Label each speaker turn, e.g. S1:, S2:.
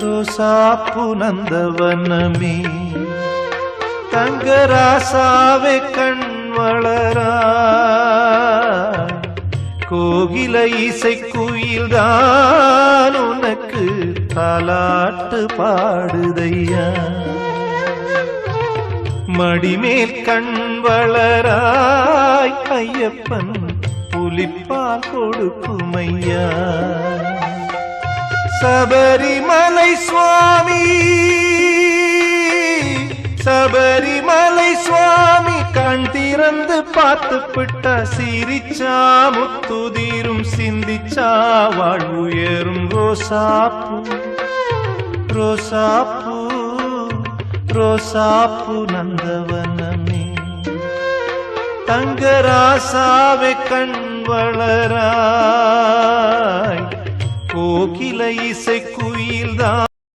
S1: ரோசாப்பு நந்தவனமே தங்கராசாவே கண் வளரா கோகில இசைக்குயில் தான் உனக்கு தாலாட்டு பாடுதையா மடிமேல் கண் வளராய் ஐயப்பன் புலிப்பால் கொடுக்குமையா சபரிமலை சுவாமி சபரிமலை சுவாமி கண் திறந்து பார்த்து விட்ட சிரிச்சா முத்துதீரும் சிந்திச்சா வாழ்வுயரும் ரோசாப்பூ ரோசாப்பூ ரோசாப்பூ நந்தவனமே தங்கராசாவே கண் வளராய் கோகில இசை